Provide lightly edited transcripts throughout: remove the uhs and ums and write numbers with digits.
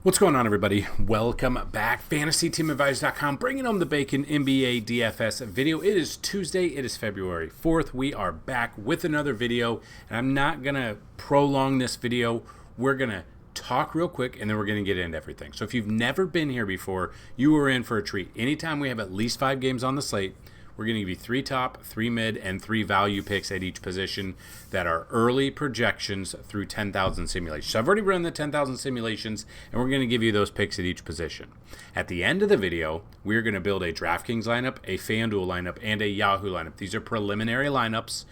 What's going on, everybody? Welcome back. FantasyTeamAdvisors.com, bringing home the bacon NBA DFS video. It is Tuesday. It is February 4th. We are back with another video, and I'm not going to prolong this video. We're going to talk real quick, and then we're going to get into everything. So if you've never been here before, you are in for a treat. Anytime we have at least 5 games on the slate, we're going to give you 3 top, 3 mid, and 3 value picks at each position that are early projections through 10,000 simulations. So I've already run the 10,000 simulations, and we're going to give you those picks at each position. At the end of the video, we're going to build a DraftKings lineup, a FanDuel lineup, and a Yahoo lineup. These are preliminary lineups.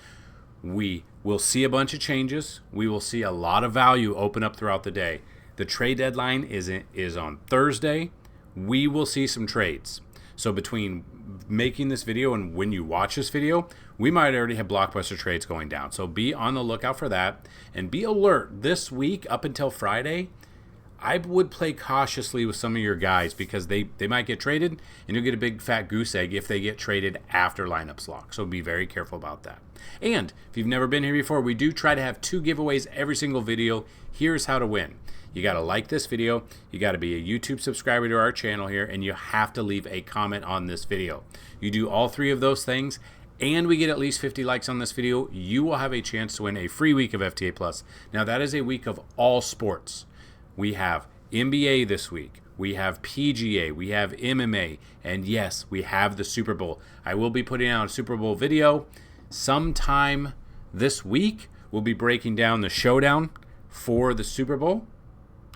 We will see a bunch of changes. We will see a lot of value open up throughout the day. The trade deadline is on Thursday. We will see some trades. So between making this video and when you watch this video, we might already have blockbuster trades going down. So be on the lookout for that and be alert. This week up until Friday, I would play cautiously with some of your guys because they might get traded and you'll get a big fat goose egg if they get traded after lineups lock. So be very careful about that. And if you've never been here before, we do try to have 2 giveaways every single video. Here's how to win. You got to like this video, you got to be a YouTube subscriber to our channel here, and you have to leave a comment on this video. You do all 3 of those things, and we get at least 50 likes on this video, you will have a chance to win a free week of FTA Plus. Now, that is a week of all sports. We have NBA this week, we have PGA, we have MMA, and yes, we have the Super Bowl. I will be putting out a Super Bowl video sometime this week. We'll be breaking down the showdown for the Super Bowl.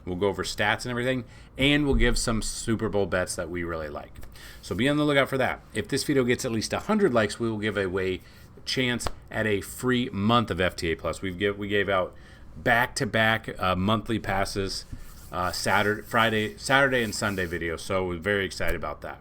We'll go over stats and everything, and we'll give some Super Bowl bets that we really like. So be on the lookout for that. If this video gets at least 100 likes, we will give away a chance at a free month of FTA Plus. We gave out back-to-back monthly passes, Saturday and Sunday videos. So we're very excited about that.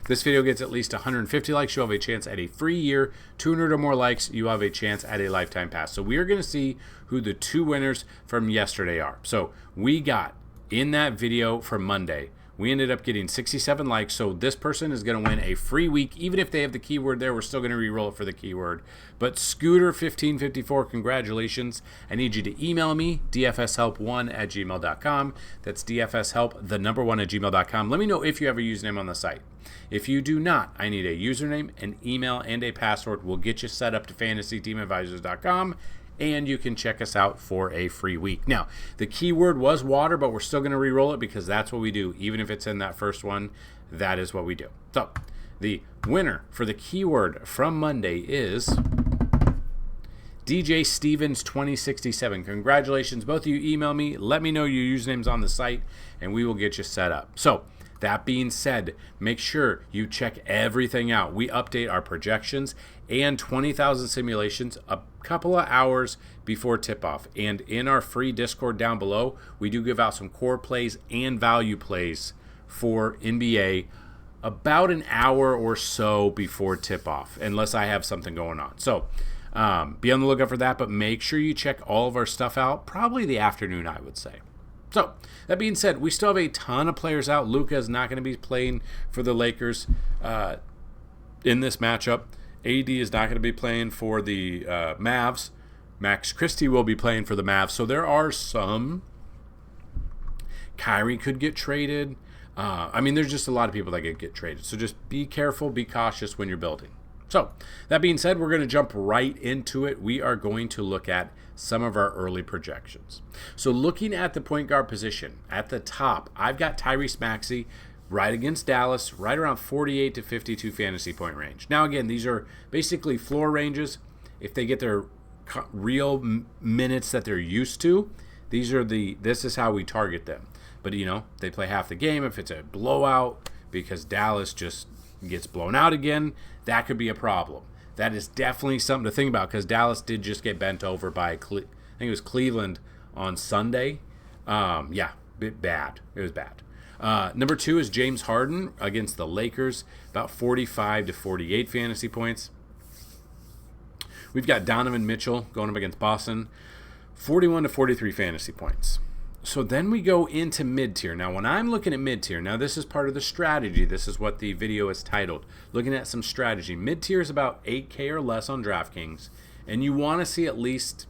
If this video gets at least 150 likes, you'll have a chance at a free year. 200 or more likes, you have a chance at a lifetime pass. So we are going to see who the 2 winners from yesterday are. So we got, in that video from Monday, we ended up getting 67 likes. So this person is going to win a free week. Even if they have the keyword there, we're still going to re-roll it for the keyword. But Scooter1554, congratulations. I need you to email me, dfshelp1@gmail.com. That's dfshelp1@gmail.com. Let me know if you have a username on the site. If you do not, I need a username, an email, and a password. We'll get you set up to FantasyTeamAdvisors.com, and you can check us out for a free week. Now, the keyword was water, but we're still going to re-roll it because that's what we do. Even if it's in that first one, that is what we do. So, the winner for the keyword from Monday is DJ Stevens 2067. Congratulations. Both of you email me. Let me know your usernames on the site, and we will get you set up. So, that being said, make sure you check everything out. We update our projections and 20,000 simulations a couple of hours before tip-off. And in our free Discord down below, we do give out some core plays and value plays for NBA about an hour or so before tip-off, unless I have something going on. So be on the lookout for that, but make sure you check all of our stuff out, probably the afternoon, I would say. So, that being said, we still have a ton of players out. Luka is not going to be playing for the Lakers in this matchup. AD is not going to be playing for the Mavs. Max Christie will be playing for the Mavs. So, there are some. Kyrie could get traded. There's just a lot of people that could get traded. So, just be careful, be cautious when you're building. So, that being said, we're going to jump right into it. We are going to look at some of our early projections. So, looking at the point guard position, at the top, I've got Tyrese Maxey right against Dallas, right around 48 to 52 fantasy point range. Now, again, these are basically floor ranges. If they get their real minutes that they're used to, this is how we target them. But, they play half the game. If it's a blowout because Dallas just gets blown out again, that could be a problem. That is definitely something to think about because Dallas did just get bent over by, I think it was Cleveland on Sunday. Bit bad. It was bad. Number 2 is James Harden against the Lakers, about 45 to 48 fantasy points. We've got Donovan Mitchell going up against Boston, 41 to 43 fantasy points. So then we go into mid-tier. Now, when I'm looking at mid-tier, now this is part of the strategy. This is what the video is titled, looking at some strategy. Mid-tier is about 8K or less on DraftKings, and you want to see at least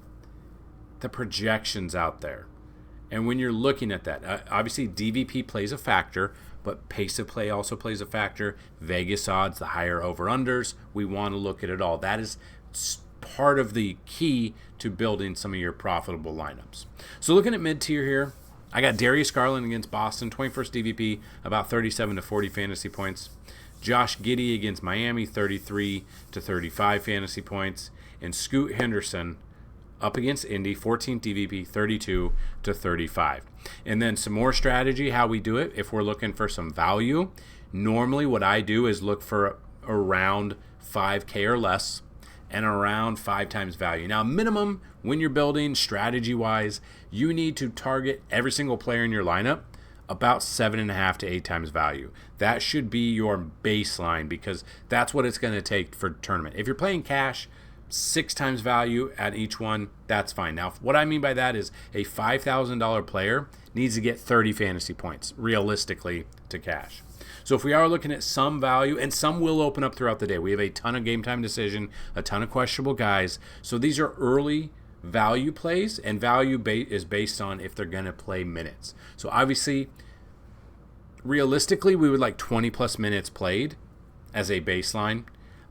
the projections out there. And when you're looking at that, obviously DVP plays a factor, but pace of play also plays a factor. Vegas odds, the higher over-unders, we want to look at it all. That is part of the key to building some of your profitable lineups. So looking at mid-tier here, I got Darius Garland against Boston, 21st DVP, about 37 to 40 fantasy points. Josh Giddey against Miami, 33 to 35 fantasy points. And Scoot Henderson up against Indy, 14th DVP, 32 to 35. And then some more strategy, how we do it. If we're looking for some value, normally what I do is look for around 5K or less and around 5 times value. Now, minimum, when you're building strategy-wise, you need to target every single player in your lineup about 7.5 to 8 times value. That should be your baseline because that's what it's going to take for tournament. If you're playing cash, 6 times value at each one, that's fine. Now, what I mean by that is a $5,000 player needs to get 30 fantasy points, realistically, to cash. So if we are looking at some value, and some will open up throughout the day. We have a ton of game time decision, a ton of questionable guys. So these are early value plays, and value is based on if they're going to play minutes. So obviously, realistically, we would like 20 plus minutes played as a baseline.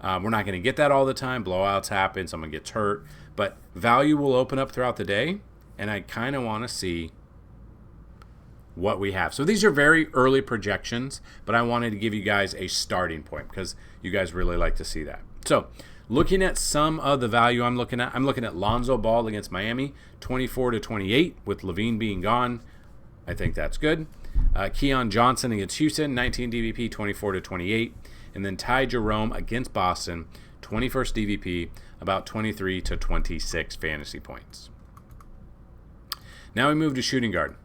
We're not going to get that all the time. Blowouts happen. Someone gets hurt. But value will open up throughout the day, and I kind of want to see what we have. So these are very early projections, but I wanted to give you guys a starting point because you guys really like to see that. So looking at some of the value I'm looking at Lonzo Ball against Miami, 24 to 28 with Levine being gone. I think that's good. Keon Johnson against Houston, 19 DVP, 24 to 28. And then Ty Jerome against Boston, 21st DVP, about 23 to 26 fantasy points. Now we move to shooting guard.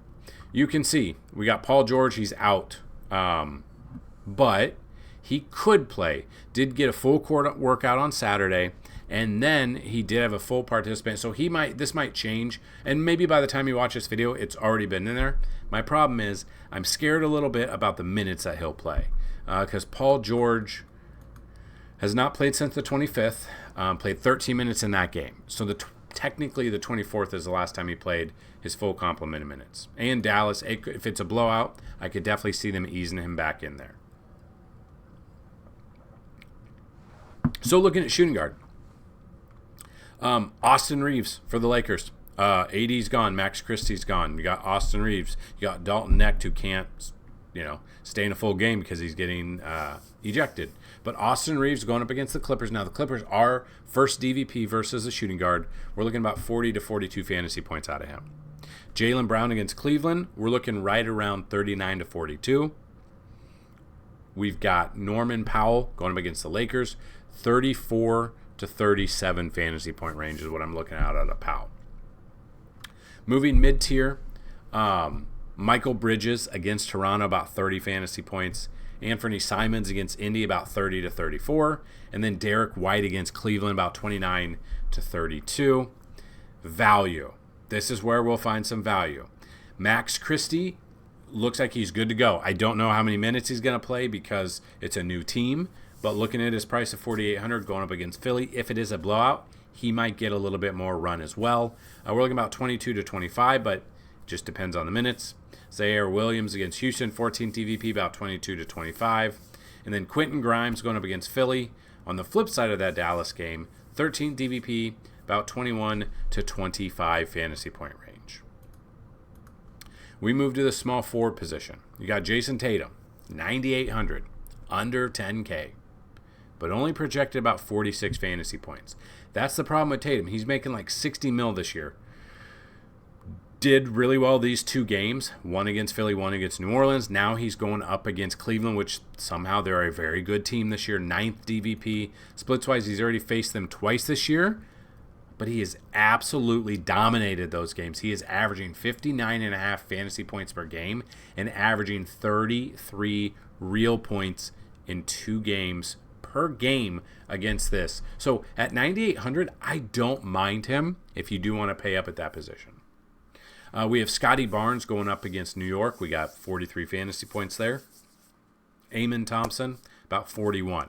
You can see we got Paul George. He's out, but he could play. Did get a full court workout on Saturday, and then he did have a full participant. So this might change, and maybe by the time you watch this video, it's already been in there. My problem is I'm scared a little bit about the minutes that he'll play because Paul George has not played since the 25th. Played 13 minutes in that game. So technically the 24th is the last time he played his full complement of minutes. And Dallas, if it's a blowout, I could definitely see them easing him back in there. So looking at shooting guard. Austin Reeves for the Lakers. AD's gone. Max Christie's gone. You got Austin Reeves. You got Dalton Necht, who can't, stay in a full game because he's getting ejected. But Austin Reeves going up against the Clippers. Now, the Clippers are first DVP versus a shooting guard. We're looking about 40 to 42 fantasy points out of him. Jaylen Brown against Cleveland. We're looking right around 39 to 42. We've got Norman Powell going up against the Lakers. 34 to 37 fantasy point range is what I'm looking at out of Powell. Moving mid-tier, Michael Bridges against Toronto, about 30 fantasy points. Anthony Simons against Indy, about 30 to 34. And then Derek White against Cleveland, about 29 to 32. Value. This is where we'll find some value. Max Christie looks like he's good to go. I don't know how many minutes he's going to play because it's a new team. But looking at his price of $4,800 going up against Philly, if it is a blowout, he might get a little bit more run as well. We're looking about 22 to 25, but just depends on the minutes. Zaire Williams against Houston, 14 DVP, about 22 to 25. And then Quentin Grimes going up against Philly. On the flip side of that Dallas game, 13 DVP, about 21 to 25 fantasy point range. We move to the small forward position. You got Jason Tatum, 9,800, under 10K, but only projected about 46 fantasy points. That's the problem with Tatum. He's making like 60 mil this year. Did really well these two games, one against Philly, one against New Orleans. Now he's going up against Cleveland, which somehow they're a very good team this year. 9th DVP. Splits-wise, he's already faced them twice this year, but he has absolutely dominated those games. He is averaging 59.5 fantasy points per game and averaging 33 real points in 2 games per game against this. So at 9,800, I don't mind him if you do want to pay up at that position. We have Scotty Barnes going up against New York. We got 43 fantasy points there. Amon Thompson, about 41.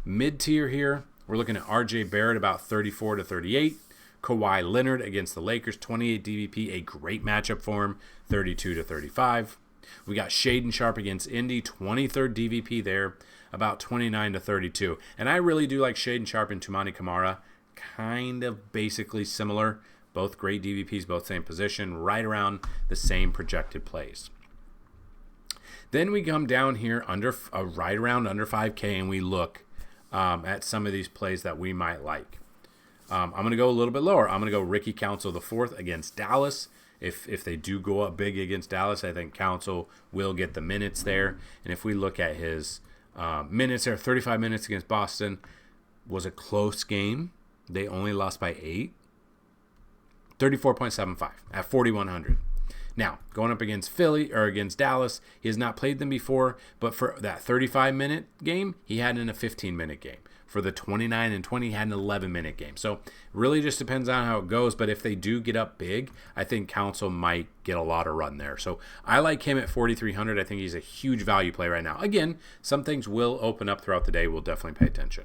Mid-tier here, we're looking at RJ Barrett, about 34 to 38. Kawhi Leonard against the Lakers, 28 DVP, a great matchup for him, 32-35. We got Shaden Sharp against Indy, 23rd DVP there, about 29-32. And I really do like Shaden Sharp and Tumani Kamara, kind of basically similar. Both great DVPs, both same position, right around the same projected plays. Then we come down here right around under 5K, and we look at some of these plays that we might like. I'm going to go a little bit lower. I'm going to go Ricky Council IV against Dallas. If they do go up big against Dallas, I think Council will get the minutes there. And if we look at his minutes there, 35 minutes against Boston was a close game. They only lost by 8. 34.75 at 4,100. Now, going up against Philly or against Dallas, he has not played them before, but for that 35-minute game, he had in a 15-minute game. For the 29 and 20, he had an 11-minute game. So, really just depends on how it goes, but if they do get up big, I think Council might get a lot of run there. So, I like him at 4,300. I think he's a huge value play right now. Again, some things will open up throughout the day. We'll definitely pay attention.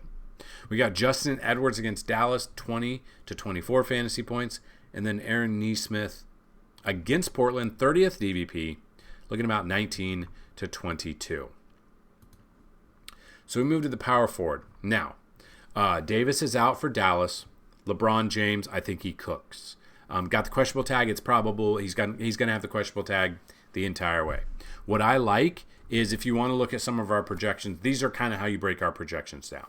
We got Justin Edwards against Dallas, 20-24 fantasy points. And then Aaron Nesmith against Portland, 30th DVP, looking about 19-22. So we move to the power forward. Now, Davis is out for Dallas. LeBron James, I think he cooks. Got the questionable tag. It's probable he's going to have the questionable tag the entire way. What I like is if you want to look at some of our projections, these are kind of how you break our projections down.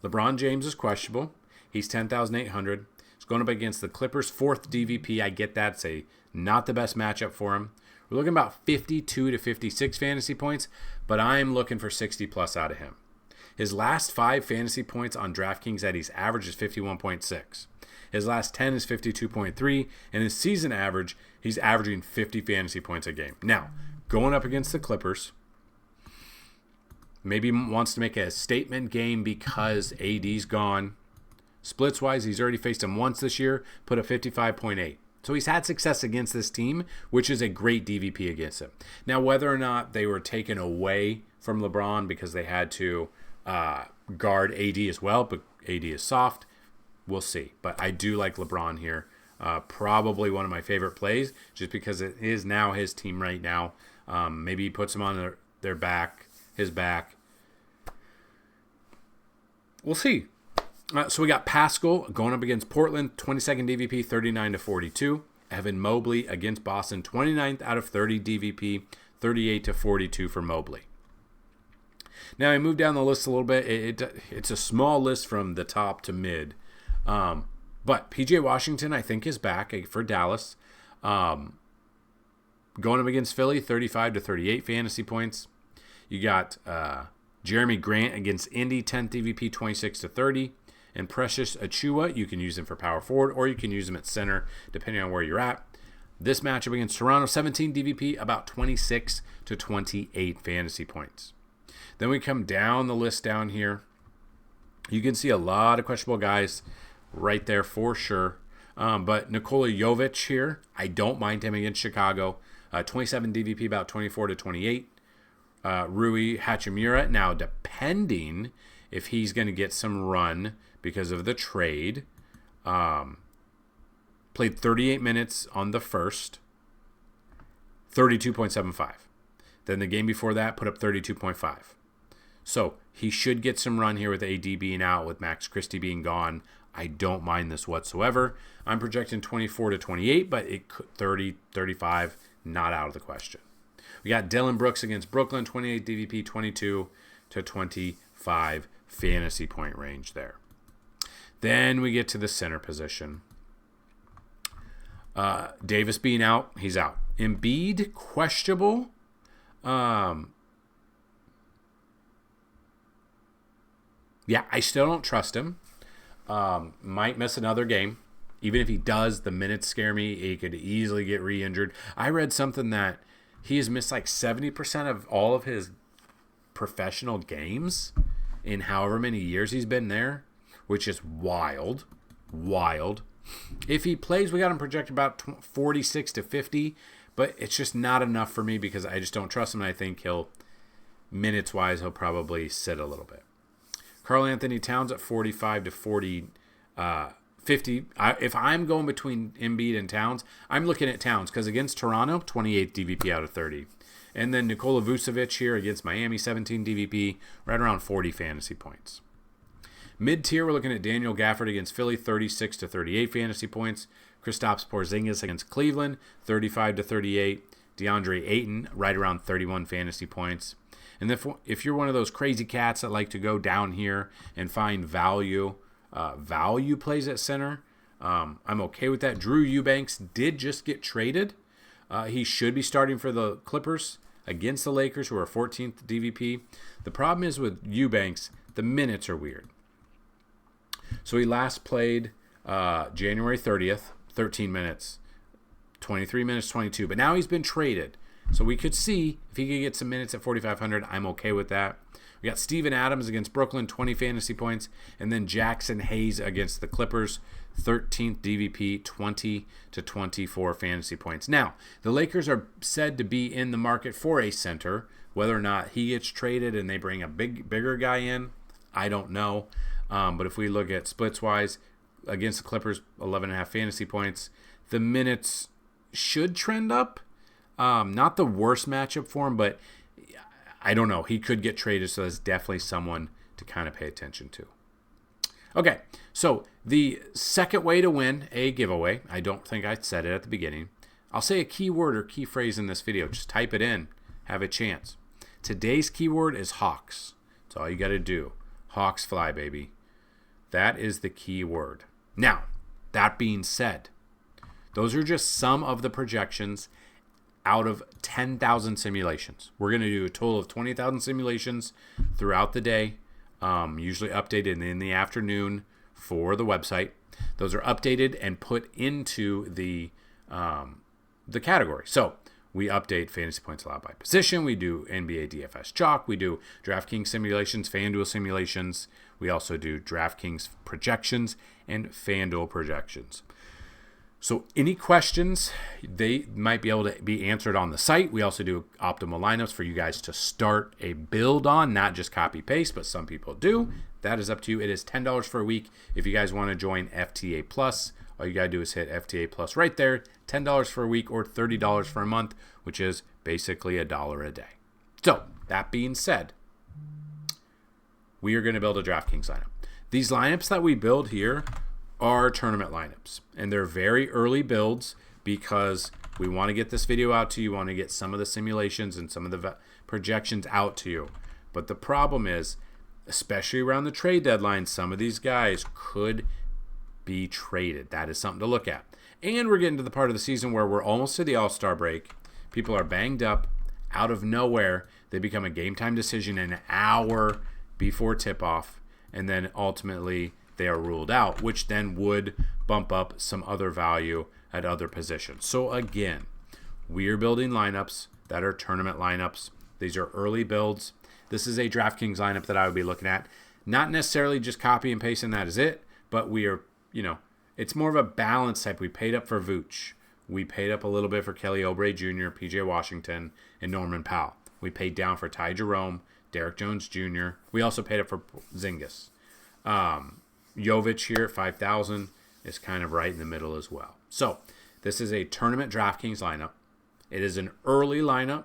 LeBron James is questionable. He's 10,800. He's going up against the Clippers, 4th DVP. I get that. It's not the best matchup for him. We're looking about 52-56 fantasy points, but I'm looking for 60+ out of him. His last 5 fantasy points on DraftKings that he's averaged is 51.6. His last 10 is 52.3, and his season average, he's averaging 50 fantasy points a game. Now, going up against the Clippers, maybe wants to make a statement game because AD's gone. Splits-wise, he's already faced him once this year, put up 55.8. So he's had success against this team, which is a great DVP against him. Now, whether or not they were taken away from LeBron because they had to guard AD as well, but AD is soft, we'll see. But I do like LeBron here. Probably one of my favorite plays, just because it is now his team right now. Maybe he puts them on his back. We'll see. So we got Pascal going up against Portland, 22nd DVP, 39-42. Evan Mobley against Boston, 29th out of 30 DVP, 38-42 for Mobley. Now I move down the list a little bit. It's a small list from the top to mid. But PJ Washington, I think, is back for Dallas. Going up against Philly, 35-38 fantasy points. You got Jeremy Grant against Indy, 10th DVP, 26-30. And Precious Achiuwa, you can use him for power forward or you can use him at center, depending on where you're at. This matchup against Toronto, 17 DVP, about 26-28 fantasy points. Then we come down the list down here. You can see a lot of questionable guys right there for sure. But Nikola Jovic here, I don't mind him against Chicago. 27 DVP, about 24-28. Rui Hachimura, now depending if he's going to get some run because of the trade. Played 38 minutes on the first, 32.75. Then the game before that, put up 32.5. So he should get some run here with AD being out, with Max Christie being gone. I don't mind this whatsoever. I'm projecting 24-28, but it could 30, 35, not out of the question. We got Dylan Brooks against Brooklyn, 28 DVP, 22-25 fantasy point range there. Then we get to the center position. Davis being out, he's out. Embiid, questionable. Yeah, I still don't trust him. Might miss another game. Even if he does, the minutes scare me. He could easily get re-injured. I read something that he has missed like 70% of all of his professional games in however many years he's been there, which is wild. If he plays, we got him projected about 46-50, but it's just not enough for me because I just don't trust him, and I think minutes-wise, he'll probably sit a little bit. Karl Anthony Towns at 45-40 50. If I'm going between Embiid and Towns, I'm looking at Towns because against Toronto, 28 DVP out of 30. And then Nikola Vucevic here against Miami, 17 DVP, right around 40 fantasy points. Mid-tier, we're looking at Daniel Gafford against Philly, 36 to 38 fantasy points. Kristaps Porzingis against Cleveland, 35 to 38. DeAndre Ayton, right around 31 fantasy points. And if you're one of those crazy cats that like to go down here and find value plays at center, I'm okay with that. Drew Eubanks did just get traded. He should be starting for the Clippers against the Lakers, who are 14th DVP. The problem is with Eubanks, the minutes are weird. So he last played January 30th, 13 minutes, 23 minutes, 22. But now he's been traded. So we could see if he could get some minutes at 4,500. I'm okay with that. We got Steven Adams against Brooklyn, 20 fantasy points. And then Jackson Hayes against the Clippers, 13th DVP, 20 to 24 fantasy points. Now, the Lakers are said to be in the market for a center. Whether or not he gets traded and they bring a bigger guy in, I don't know. But if we look at splits-wise, against the Clippers, 11.5 fantasy points. The minutes should trend up. Not the worst matchup for him, but I don't know. He could get traded, so that's definitely someone to kind of pay attention to. Okay, so the second way to win a giveaway, I don't think I said it at the beginning. I'll say a keyword or key phrase in this video. Just type it in. Have a chance. Today's keyword is Hawks. That's all you got to do. Hawks fly, baby. That is the key word. Now, that being said, those are just some of the projections out of 10,000 simulations. We're going to do a total of 20,000 simulations throughout the day, usually updated in the afternoon for the website. Those are updated and put into the category. So we update fantasy points allowed by position. We do NBA DFS chalk. We do DraftKings simulations, FanDuel simulations. We also do DraftKings projections and FanDuel projections. So any questions, they might be able to be answered on the site. We also do optimal lineups for you guys to start a build on, not just copy paste, but some people do. That is up to you. It is $10 for a week. If you guys want to join FTA Plus, all you got to do is hit FTA Plus right there. $10 for a week or $30 for a month, which is basically $1 a day. So that being said, we are going to build a DraftKings lineup. These lineups that we build here are tournament lineups, and they're very early builds because we want to get this video out to you. We want to get some of the simulations and some of the projections out to you. But the problem is, especially around the trade deadline, some of these guys could be traded. That is something to look at. And we're getting to the part of the season where we're almost to the All-Star break. People are banged up. Out of nowhere, they become a game time decision an hour before tip-off, and then ultimately they are ruled out, which then would bump up some other value at other positions. So again, we are building lineups that are tournament lineups. These are early builds. This is a DraftKings lineup that I would be looking at. Not necessarily just copy and paste and that is it, but we are, it's more of a balance type. We paid up for Vooch. We paid up a little bit for Kelly Oubre Jr., PJ Washington, and Norman Powell. We paid down for Ty Jerome, Derek Jones Jr. We also paid up for Zingis. Jovic here at 5,000 is kind of right in the middle as well. So this is a tournament DraftKings lineup. It is an early lineup.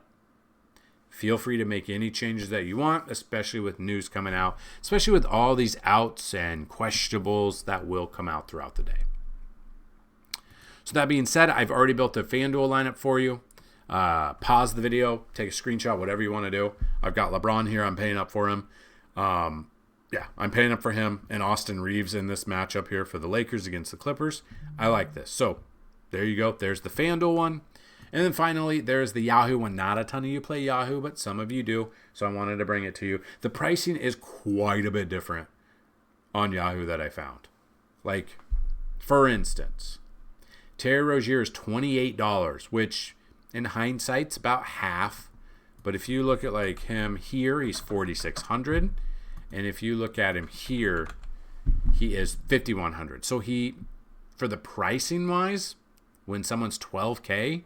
Feel free to make any changes that you want, especially with news coming out, especially with all these outs and questionables that will come out throughout the day. So that being said, I've already built a FanDuel lineup for you. Pause the video, take a screenshot, whatever you want to do. I've got LeBron here. I'm paying up for him. I'm paying up for him and Austin Reeves in this matchup here for the Lakers against the Clippers. I like this. So there you go. There's the FanDuel one. And then finally, there's the Yahoo one. Not a ton of you play Yahoo, but some of you do. So I wanted to bring it to you. The pricing is quite a bit different on Yahoo that I found. Like, for instance, Terry Rozier is $28, which in hindsight's about half. But if you look at like him here, he's $4,600. And if you look at him here, he is $5,100. So he, for the pricing wise, when someone's $12K,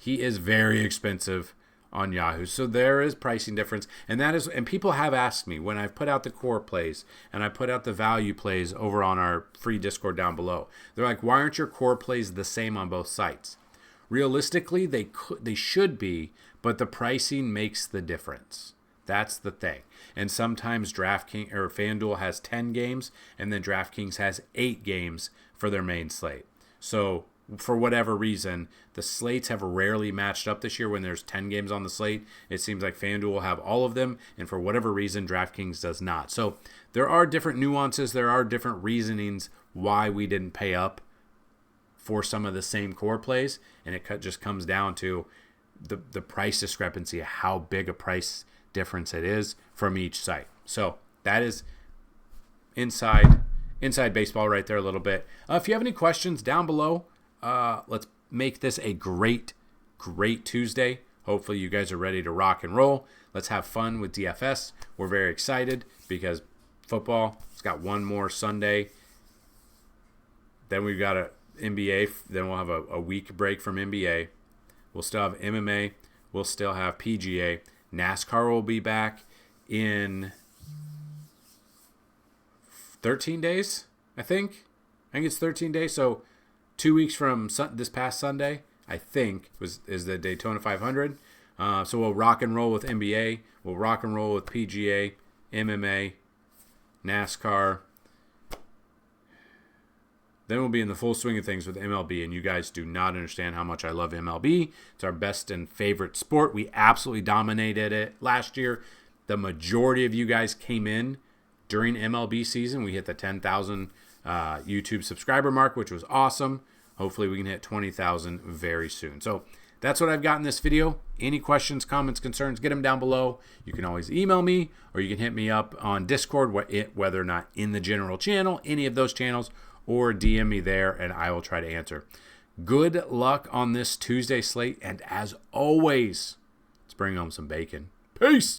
he is very expensive on Yahoo. So there is pricing difference. And people have asked me when I've put out the core plays and I put out the value plays over on our free Discord down below. They're like, why aren't your core plays the same on both sites? Realistically, they should be, but the pricing makes the difference. That's the thing. And sometimes DraftKings or FanDuel has 10 games and then DraftKings has 8 games for their main slate. So for whatever reason, the slates have rarely matched up this year when there's 10 games on the slate. It seems like FanDuel will have all of them, and for whatever reason, DraftKings does not. So there are different nuances. There are different reasonings why we didn't pay up for some of the same core plays, and it just comes down to the price discrepancy, how big a price difference it is from each site. So that is inside baseball right there a little bit. If you have any questions down below, let's make this a great Tuesday. Hopefully you guys are ready to rock and roll. Let's have fun with DFS. We're very excited because football, it's got one more Sunday. Then we've got a NBA. Then we'll have a week break from NBA. We'll still have MMA. We'll still have PGA. NASCAR will be back in 13 days, I think. I think it's 13 days. So 2 weeks from this past Sunday, I think, is the Daytona 500. So we'll rock and roll with NBA. We'll rock and roll with PGA, MMA, NASCAR. Then we'll be in the full swing of things with MLB, and you guys do not understand how much I love MLB. It's our best and favorite sport. We absolutely dominated it last year. The majority of you guys came in during MLB season. We hit the 10,000 YouTube subscriber mark, which was awesome. Hopefully we can hit 20,000 very soon. So that's what I've got in this video. Any questions, comments, concerns, get them down below. You can always email me, or you can hit me up on Discord, whether or not in the general channel, any of those channels, or DM me there, and I will try to answer. Good luck on this Tuesday slate, and as always, let's bring home some bacon. Peace!